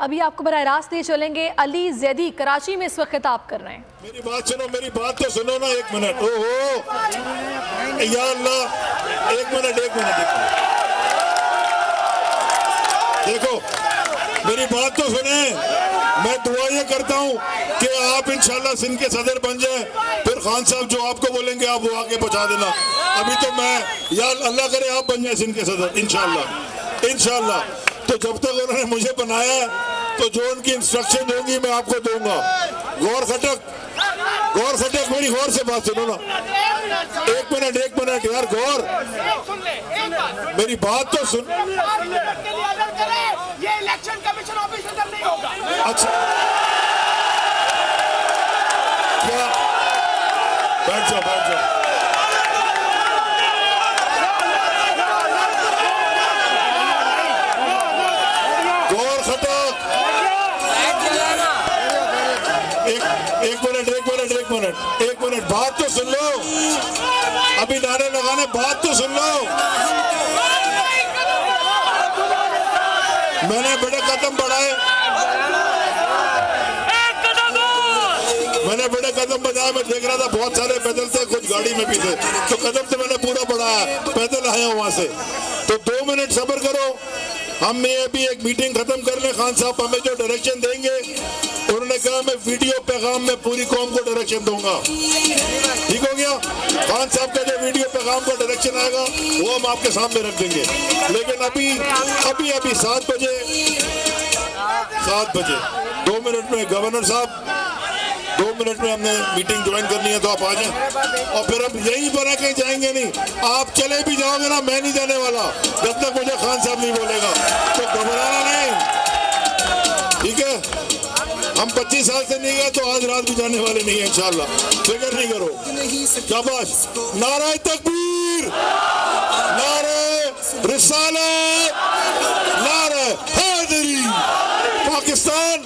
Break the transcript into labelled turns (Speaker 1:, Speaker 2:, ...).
Speaker 1: अभी आपको बराह रास्त लिए चलेंगे। अली जैदी कराची में इस वक्त खिताब कर रहे हैं।
Speaker 2: मेरी बात सुनो, मेरी बात तो सुनो ना, एक मिनट। ओहो या अल्लाह, एक मिनट देखो, मेरी बात तो सुने। मैं दुआ ये करता हूँ कि आप इंशाल्लाह सिंध के सदर बन जाए, फिर खान साहब जो आपको बोलेंगे आप वो आके पहुँचा देना। अभी तो मैं, या अल्लाह करे आप बन जाए सिंध के सदर इंशाल्लाह। तो जब तक उन्होंने मुझे बनाया तो जो उनकी इंस्ट्रक्शन होंगी मैं आपको दूंगा। गौर खटक मेरी गौर से बात सुनो ना। एक मिनट यार, गौर, मेरी बात तो सुन।
Speaker 3: ये इलेक्शन कमीशन ऑफिस अंदर नहीं होगा।
Speaker 2: अच्छा क्या? बैठ जाओ। गौर खटक, एक मिनट बात तो सुन लो। अभी नारे लगाने, बात तो सुन लो। मैंने बड़े कदम बढ़ाए, मैं देख रहा था बहुत सारे पैदल थे, कुछ गाड़ी में भी थे, तो कदम तो मैंने पूरा बढ़ाया, पैदल आया वहां से। तो 2 मिनट सब्र करो, हम ये भी एक मीटिंग खत्म कर ले। खान साहब हमें जो डायरेक्शन देंगे, उन्होंने कहा मैं वीडियो पैगाम में पूरी कौम को डायरेक्शन दूंगा। ठीक हो गया? खान साहब का जो वीडियो पैगाम का डायरेक्शन आएगा वो हम आपके सामने रख देंगे। लेकिन अभी 7 बजे 2 मिनट में गवर्नर साहब, 2 मिनट में हमने मीटिंग ज्वाइन करनी है, तो आप आ जाएं। और फिर हम यहीं पर कहीं जाएंगे नहीं। आप चले भी जाओगे ना, मैं नहीं जाने वाला जब तक मुझे खान साहब नहीं बोलेगा। तो घबराना नहीं, ठीक है? हम 25 साल से नहीं गए तो आज रात भी जाने वाले नहीं है इंशाल्लाह, फिक्र नहीं करो। शाबाश, नारे तकबीर, नारे रिसालत, नारे हैदरी। पाकिस्तान